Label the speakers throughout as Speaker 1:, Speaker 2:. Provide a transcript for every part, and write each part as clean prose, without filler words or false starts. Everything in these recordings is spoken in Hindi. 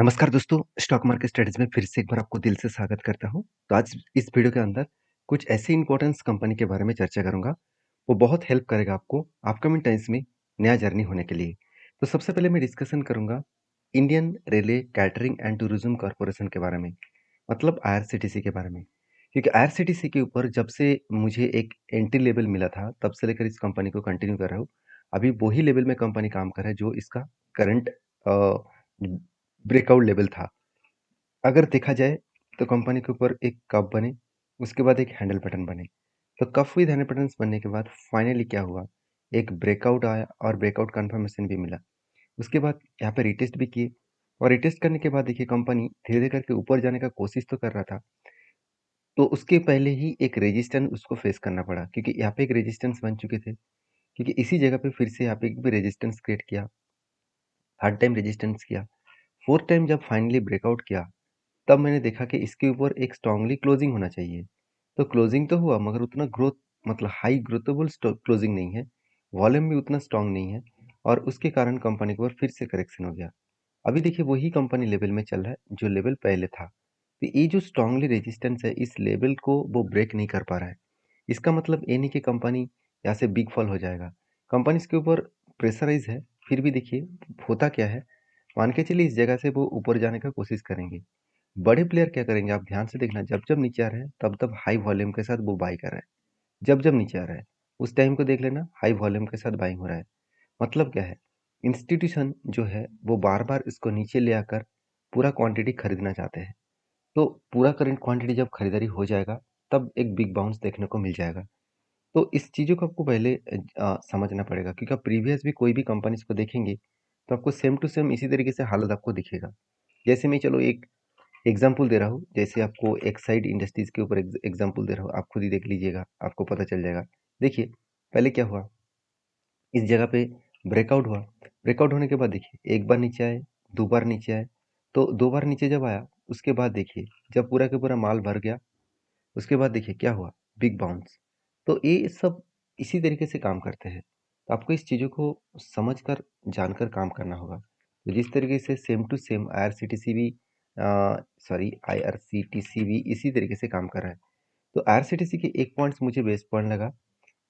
Speaker 1: नमस्कार दोस्तों, स्टॉक मार्केट स्टडीज में फिर से एक बार आपको दिल से स्वागत करता हूँ। तो आज इस वीडियो के अंदर कुछ ऐसी इम्पोर्टेंस कंपनी के बारे में चर्चा करूँगा, वो बहुत हेल्प करेगा आपको अपकमिंग टाइम्स में नया जर्नी होने के लिए। तो सबसे पहले मैं डिस्कशन करूँगा Indian railway catering and tourism corporation के बारे में, मतलब आईआरसीटीसी के बारे में। क्योंकि आईआरसीटीसी के ऊपर जब से मुझे एक एंट्री लेवल मिला था, तब से लेकर इस कंपनी को कंटिन्यू कर रहा हूँ। अभी वही लेवल में कंपनी काम कर रहा है जो इसका करंट ब्रेकआउट लेवल था। अगर देखा जाए तो कंपनी के ऊपर एक कप बने, उसके बाद एक हैंडल बटन बने। तो कप विद हैंडल बटन्स बनने के बाद फाइनली क्या हुआ, एक ब्रेकआउट आया और ब्रेकआउट कंफर्मेशन भी मिला। उसके बाद यहाँ पे रिटेस्ट भी किए और रिटेस्ट करने के बाद देखिए कंपनी धीरे धीरे करके ऊपर जाने का कोशिश तो कर रहा था। तो उसके पहले ही एक रेजिस्टेंस उसको फेस करना पड़ा, क्योंकि यहाँ पे एक रेजिस्टेंस बन चुके थे। क्योंकि इसी जगह पे फिर से यहाँ पे एक भी रेजिस्टेंस क्रिएट किया, थर्ड टाइम रेजिस्टेंस किया, फोर्थ टाइम जब फाइनली ब्रेकआउट किया, तब मैंने देखा कि इसके ऊपर एक स्ट्रांगली क्लोजिंग होना चाहिए। तो क्लोजिंग तो हुआ, मगर उतना ग्रोथ, मतलब हाई ग्रोथेबल क्लोजिंग नहीं है, वॉल्यूम भी उतना स्ट्रांग नहीं है, और उसके कारण कंपनी के ऊपर फिर से करेक्शन हो गया। अभी देखिए वही कंपनी लेवल में चल रहा है जो लेवल पहले था। तो ये जो स्ट्रांगली रेजिस्टेंस है, इस लेवल को वो ब्रेक नहीं कर पा रहा है। इसका मतलब ये नहीं कि कंपनी यहाँ से बिग फॉल हो जाएगा। कंपनी इसके ऊपर प्रेशराइज है, फिर भी देखिए होता क्या है। मान के चलिए इस जगह से वो ऊपर जाने का कोशिश करेंगे। बड़े प्लेयर क्या करेंगे, आप ध्यान से देखना, जब जब नीचे आ रहे हैं तब तब हाई वॉल्यूम के साथ वो बाई कर रहे हैं। जब जब नीचे आ रहा है उस टाइम को देख लेना, हाई वॉल्यूम के साथ बाइंग हो रहा है। मतलब क्या है, इंस्टीट्यूशन जो है वो बार बार इसको नीचे ले आकर पूरा क्वांटिटी खरीदना चाहते हैं। तो पूरा करंट क्वांटिटी जब खरीदारी हो जाएगा, तब एक बिग बाउंस देखने को मिल जाएगा। तो इस चीज़ों को आपको पहले समझना पड़ेगा, क्योंकि आप प्रीवियस भी कोई भी कंपनीज को देखेंगे तो आपको सेम टू सेम इसी तरीके से हालत आपको दिखेगा। जैसे मैं चलो एक एग्जाम्पल दे रहा हूँ, जैसे आपको एक्साइड इंडस्ट्रीज के ऊपर एग्जाम्पल दे रहा हूँ, आप खुद ही देख लीजिएगा, आपको पता चल जाएगा। देखिए पहले क्या हुआ, इस जगह पे ब्रेकआउट हुआ। ब्रेकआउट होने के बाद देखिए एक बार नीचे आए, दो बार नीचे आए। तो दो बार नीचे जब आया, उसके बाद देखिए जब पूरा का पूरा माल भर गया, उसके बाद देखिए क्या हुआ, बिग बाउंस। तो ये सब इसी तरीके से काम करते हैं। तो आपको इस चीज़ों को समझकर जानकर काम करना होगा। तो जिस तरीके से सेम टू सेम आईआरसीटीसी भी आईआरसीटीसी भी इसी तरीके से काम कर रहा है। तो आईआरसीटीसी के एक पॉइंट्स मुझे बेस्ट पॉइंट लगा।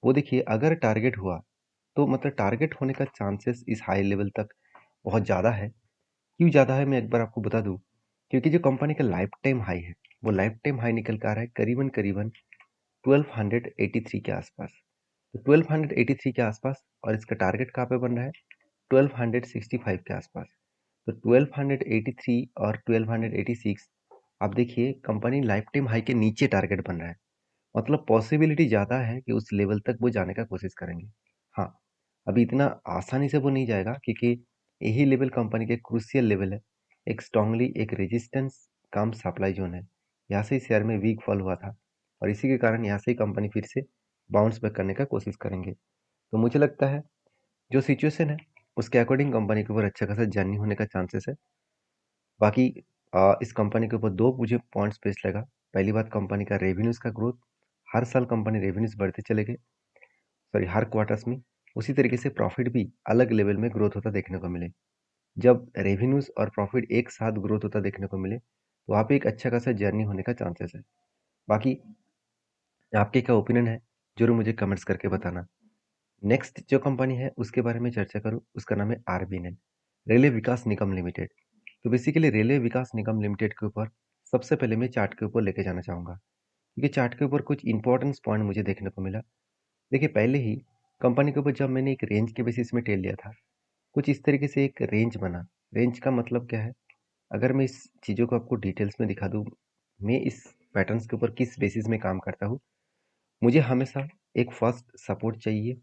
Speaker 1: वो देखिए अगर टारगेट हुआ, तो मतलब टारगेट होने का चांसेस इस हाई लेवल तक बहुत ज़्यादा है। क्यों ज़्यादा है मैं एक बार आपको बता दूं, क्योंकि जो कंपनी का लाइफ टाइम हाई है, वो लाइफ टाइम हाई निकल कर आ रहा है करीबन करीबन 1283 के आसपास। तो 1283 के आसपास, और इसका टारगेट कहाँ पे बन रहा है, 1265 के आसपास। तो 1283 और 1286, आप देखिए कंपनी लाइफ टाइम हाई के नीचे टारगेट बन रहा है। मतलब पॉसिबिलिटी ज़्यादा है कि उस लेवल तक वो जाने का कोशिश करेंगे। हाँ, अभी इतना आसानी से वो नहीं जाएगा, क्योंकि यही लेवल कंपनी के क्रूशियल लेवल है। एक स्ट्रांगली एक रेजिस्टेंस कम सप्लाई जोन है। यहाँ से ही शेयर में वीक फॉल हुआ था, और इसी के कारण यहाँ से ही कंपनी फिर से बाउंस बैक करने का कोशिश करेंगे। तो मुझे लगता है जो सिचुएशन है उसके अकॉर्डिंग कंपनी के ऊपर अच्छा खासा जर्नी होने का चांसेस है। बाकी इस कंपनी के ऊपर दो मुझे पॉइंट्स बेस्ट लगा। पहली बात, कंपनी का रेवेन्यूज़ का ग्रोथ, हर साल कंपनी रेवेन्यूज़ बढ़ते चले गए, सॉरी हर क्वार्टर्स में। उसी तरीके से प्रॉफिट भी अलग लेवल में ग्रोथ होता देखने को मिले। जब रेवेन्यूज़ और प्रॉफिट एक साथ ग्रोथ होता देखने को मिले, तो वहाँ पे एक अच्छा खासा जर्नी होने का चांसेस है। बाकी आपके क्या ओपिनियन है, जरूर मुझे कमेंट्स करके बताना। नेक्स्ट जो कंपनी है उसके बारे में चर्चा करूँ, उसका नाम है आरबीएनएल, रेलवे विकास निगम लिमिटेड। तो बेसिकली रेलवे विकास निगम लिमिटेड के ऊपर सबसे पहले मैं चार्ट के ऊपर लेके जाना चाहूँगा, क्योंकि चार्ट के ऊपर कुछ इंपॉर्टेंस पॉइंट मुझे देखने को मिला। देखिए पहले ही कंपनी के ऊपर जब मैंने एक रेंज के बेसिस में टेल लिया था, कुछ इस तरीके से एक रेंज बना। रेंज का मतलब क्या है, अगर मैं इस चीज़ों को आपको डिटेल्स में दिखा दूँ, मैं इस पैटर्न्स के ऊपर किस बेसिस में काम करता हूँ। मुझे हमेशा एक फर्स्ट सपोर्ट चाहिए,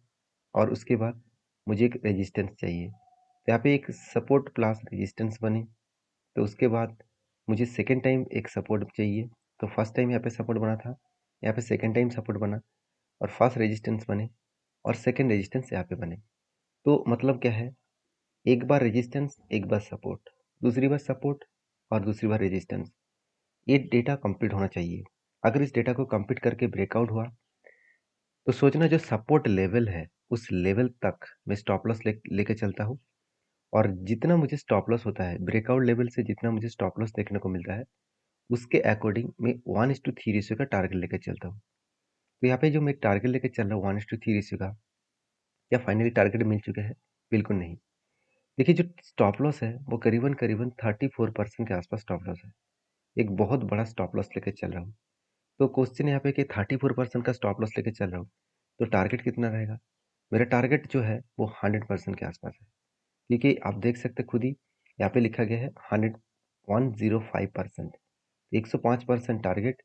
Speaker 1: और उसके बाद मुझे एक रेजिस्टेंस चाहिए। तो यहाँ पे एक सपोर्ट प्लस रेजिस्टेंस बने, तो उसके बाद मुझे सेकेंड टाइम एक सपोर्ट चाहिए। तो फर्स्ट टाइम यहाँ पे सपोर्ट बना था, यहाँ पे सेकेंड टाइम सपोर्ट बना, और फर्स्ट रेजिस्टेंस बने, और सेकेंड रेजिस्टेंस यहाँ पे बने। तो मतलब क्या है, एक बार रेजिस्टेंस, एक बार सपोर्ट, दूसरी बार सपोर्ट, और दूसरी बार रेजिस्टेंस। ये डेटा कंप्लीट होना चाहिए। अगर इस डेटा को कंप्लीट करके ब्रेकआउट हुआ, तो सोचना जो सपोर्ट लेवल है उस लेवल तक मैं स्टॉप लॉस लेके चलता हूँ, और जितना मुझे स्टॉप लॉस होता है, ब्रेकआउट लेवल से जितना मुझे स्टॉप लॉस देखने को मिलता है, उसके अकॉर्डिंग मैं 1:3 रेशियो का टारगेट लेकर चलता हूँ। तो यहाँ पे जो मैं टारगेट लेकर चल रहा हूँ 1:3 रेशियो का, क्या फाइनली टारगेट मिल चुके हैं? बिल्कुल नहीं। देखिए जो स्टॉप लॉस है वो करीबन 34% के आसपास स्टॉप लॉस है। एक बहुत बड़ा स्टॉप लॉस लेकर चल रहा हूँ। तो क्वेश्चन यहाँ पे कि 34% का स्टॉप लॉस लेकर चल रहा हूँ, तो टारगेट कितना रहेगा? मेरा टारगेट जो है वो 100% के आसपास है, क्योंकि आप देख सकते खुद ही यहाँ पे लिखा गया है 105%, 105% टारगेट,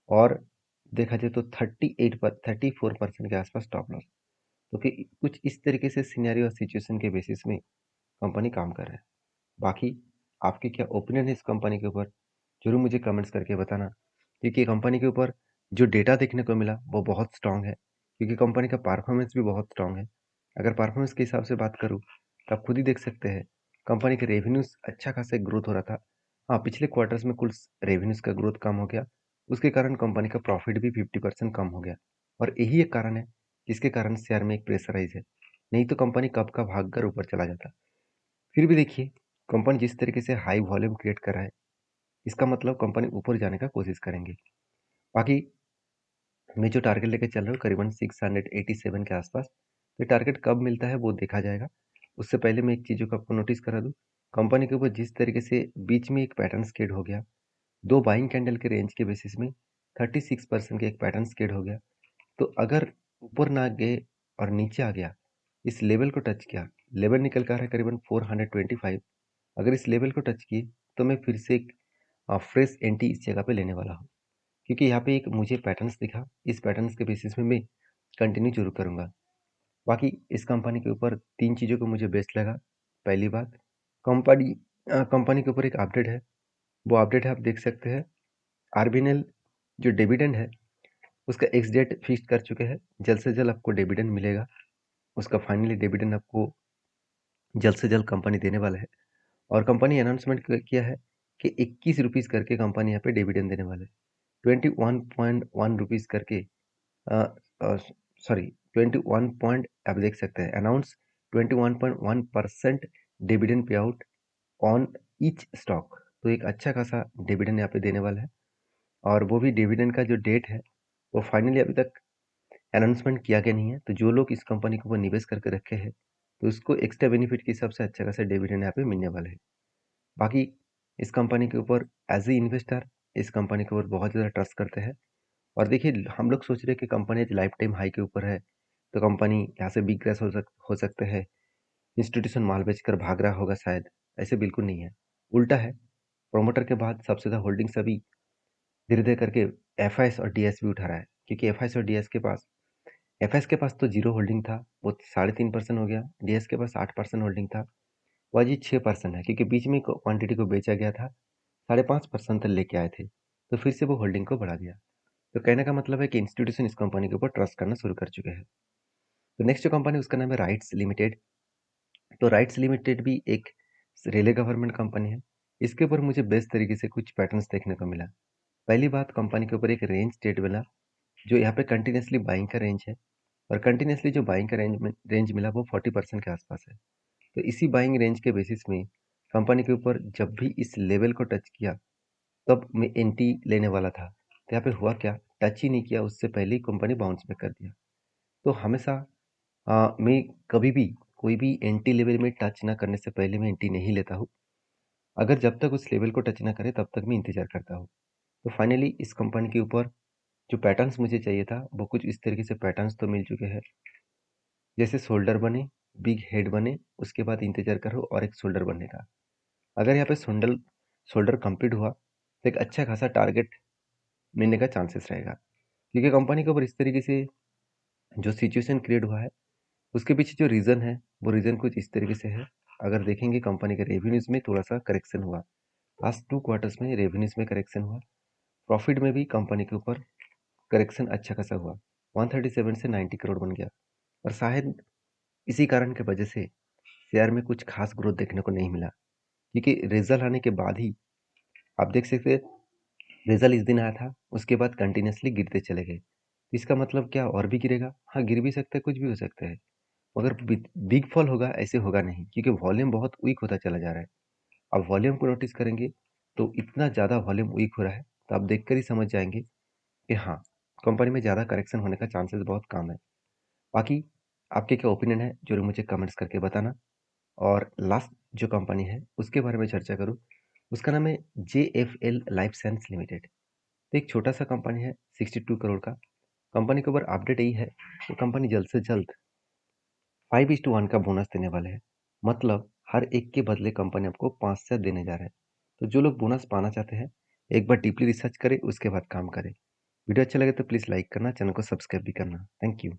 Speaker 1: और देखा जाए तो 34% के आसपास स्टॉप लॉस। तो कि कुछ इस तरीके से सिनेरियो और सिचुएशन के बेसिस में कंपनी काम कर रहा है। बाकी आपके क्या ओपिनियन है इस कंपनी के ऊपर, जरूर मुझे कमेंट्स करके बताना, क्योंकि कंपनी के ऊपर जो डेटा देखने को मिला वो बहुत स्ट्रांग है, क्योंकि कंपनी का परफॉर्मेंस भी बहुत स्ट्रांग है। अगर परफॉर्मेंस के हिसाब से बात करूँ तो आप खुद ही देख सकते हैं कंपनी के रेवेन्यूज अच्छा खासा ग्रोथ हो रहा था। हाँ, पिछले क्वार्टर्स में कुल रेवेन्यूज का ग्रोथ कम हो गया, उसके कारण कंपनी का प्रॉफिट भी 50% कम हो गया, और यही एक कारण है जिसके कारण शेयर में एक प्रेशराइज है, नहीं तो कंपनी कब का भाग कर ऊपर चला जाता। फिर भी देखिए कंपनी जिस तरीके से हाई वॉल्यूम क्रिएट कर रहा है, इसका मतलब कंपनी ऊपर जाने का कोशिश करेंगे। बाकी मैं जो टारगेट लेके चल रहा हूँ करीबन 687 के आसपास, ये टारगेट कब मिलता है वो देखा जाएगा। उससे पहले मैं एक चीज़ों को आपको नोटिस करा दूँ, कंपनी के ऊपर जिस तरीके से बीच में एक पैटर्न स्केड हो गया, दो बाइंग कैंडल के रेंज के बेसिस में 36% के एक पैटर्न स्केड हो गया। तो अगर ऊपर ना गए और नीचे आ गया, इस लेवल को टच किया, लेवल निकल कर है करीबन 425, अगर इस लेवल को टच किए तो मैं फिर से एक फ्रेश एंट्री इस जगह पे लेने वाला हूँ, क्योंकि यहाँ पे एक मुझे पैटर्न्स दिखा, इस पैटर्न्स के बेसिस में मैं कंटिन्यू जरूर करूँगा। बाकी इस कंपनी के ऊपर तीन चीज़ों को मुझे बेस्ट लगा। पहली बात, कंपनी कंपनी के ऊपर एक अपडेट है, वो अपडेट है आप देख सकते हैं, आरबीएनएल जो डिविडेंड है उसका एक्स डेट फिक्स कर चुके हैं, जल्द से जल्द आपको डिविडेंड मिलेगा। उसका फाइनली डिविडेंड आपको जल्द से जल्द कंपनी देने वाला है, और कंपनी अनाउंसमेंट किया है कि 21 रुपीज़ करके कंपनी यहाँ पे डिविडेंड देने वाले है। 21.1 रुपीज़ करके, सॉरी 21 पॉइंट, आप देख सकते हैं announce 21.1% dividend pay out on each stock. तो एक अच्छा खासा डिविडेंड यहाँ पे देने वाला है, और वो भी डिविडेंड का जो डेट है वो फाइनली अभी तक अनाउंसमेंट किया गया नहीं है। तो जो लोग इस कंपनी के ऊपर निवेश करके रखे हैं तो उसको एक्स्ट्रा बेनिफिट के हिसाब से अच्छा खासा डिविडेंड यहाँ पे मिलने वाला है। बाकी इस कंपनी के ऊपर एज ए इन्वेस्टर इस कंपनी के ऊपर बहुत ज़्यादा ट्रस्ट करते हैं। और देखिए हम लोग सोच रहे हैं कि कंपनी आज लाइफ टाइम हाई के ऊपर है, तो कंपनी यहाँ से बिग क्रैश हो सकते हैं, इंस्टीट्यूशन माल बेचकर भाग रहा होगा शायद। ऐसे बिल्कुल नहीं है, उल्टा है। प्रोमोटर के बाद सबसे ज़्यादा होल्डिंग्स अभी धीरे धीरे करके एफ और डी भी उठा रहा है, क्योंकि एफ और डी के पास तो जीरो होल्डिंग था, वो 3.5% हो गया। डी के पास 8% होल्डिंग था, वो अजी 6% है, क्योंकि बीच में क्वांटिटी को बेचा गया था, 5.5% तक लेके आए थे, तो फिर से वो होल्डिंग को बढ़ा दिया। तो कहने का मतलब है कि इंस्टीट्यूशन इस कंपनी के ऊपर ट्रस्ट करना शुरू कर चुके हैं। तो नेक्स्ट जो कंपनी उसका नाम है राइट्स लिमिटेड। तो राइट्स लिमिटेड भी एक रेलवे गवर्नमेंट कंपनी है। इसके ऊपर मुझे बेस्ट तरीके से कुछ पैटर्न्स देखने को मिला। पहली बात, कंपनी के ऊपर एक रेंज स्टेट मिला, जो यहाँ पे कंटिन्यूसली बाइंग का रेंज है, और कंटिन्यूसली जो बाइंग का रेंज मिला वो 40% के आसपास है। तो इसी बाइंग रेंज के बेसिस में कंपनी के ऊपर जब भी इस लेवल को टच किया तब मैं एंट्री लेने वाला था। तो यहाँ पे हुआ क्या, टच ही नहीं किया, उससे पहले ही कंपनी बाउंस बैक कर दिया। तो हमेशा मैं कभी भी कोई भी एंट्री लेवल में टच ना करने से पहले मैं एंट्री नहीं लेता हूँ। अगर जब तक उस लेवल को टच ना करे तब तक मैं इंतजार करता हूँ। तो फाइनली इस कंपनी के ऊपर जो पैटर्न्स मुझे चाहिए था वो कुछ इस तरीके से पैटर्न्स तो मिल चुके हैं। जैसे शोल्डर बने, बिग हेड बने, उसके बाद इंतजार करो और एक शोल्डर बनने का। अगर यहाँ पे शोल्डर शोल्डर कंप्लीट हुआ तो एक अच्छा खासा टारगेट मिलने का चांसेस रहेगा, क्योंकि कंपनी के ऊपर इस तरीके से जो सिचुएशन क्रिएट हुआ है उसके पीछे जो रीज़न है वो रीज़न कुछ इस तरीके से है। अगर देखेंगे कंपनी के रेवेन्यूज़ में थोड़ा सा करेक्शन हुआ, लास्ट 2 क्वार्टर्स में रेवेन्यूज़ में करेक्शन हुआ, प्रॉफिट में भी कंपनी के ऊपर करेक्शन अच्छा खासा हुआ, 137 से 90 करोड़ बन गया, और शायद इसी कारण की वजह से शेयर में कुछ खास ग्रोथ देखने को नहीं मिला, क्योंकि रिजल्ट आने के बाद ही आप देख सकते हैं, रिजल्ट इस दिन आया था, उसके बाद कंटिन्यूसली गिरते चले गए। इसका मतलब क्या और भी गिरेगा? हाँ, गिर भी सकता है, कुछ भी हो सकता है। मगर बिग फॉल होगा ऐसे होगा नहीं, क्योंकि वॉल्यूम बहुत वीक होता चला जा रहा है। आप वॉल्यूम को नोटिस करेंगे तो इतना ज़्यादा वॉल्यूम वीक हो रहा है, तो आप देखकर ही समझ जाएंगे कि हाँ, कंपनी में ज़्यादा करेक्शन होने का चांसेस बहुत कम है। बाकी आपके क्या ओपिनियन है जरूर मुझे कमेंट्स करके बताना। और लास्ट जो कंपनी है उसके बारे में चर्चा करूँ, उसका नाम है JFL लाइफ साइंस लिमिटेड। तो एक छोटा सा कंपनी है, 62 करोड़ का। कंपनी के ऊपर अपडेट यही है कि कंपनी जल्द से जल्द 5:1 का बोनस देने वाले हैं। मतलब हर एक के बदले कंपनी आपको 5 से देने जा रहा है। तो जो लोग बोनस पाना चाहते हैं, एक बार डीपली रिसर्च करें, उसके बाद काम करें। वीडियो अच्छा लगे तो प्लीज़ लाइक करना, चैनल को सब्सक्राइब भी करना। Thank you.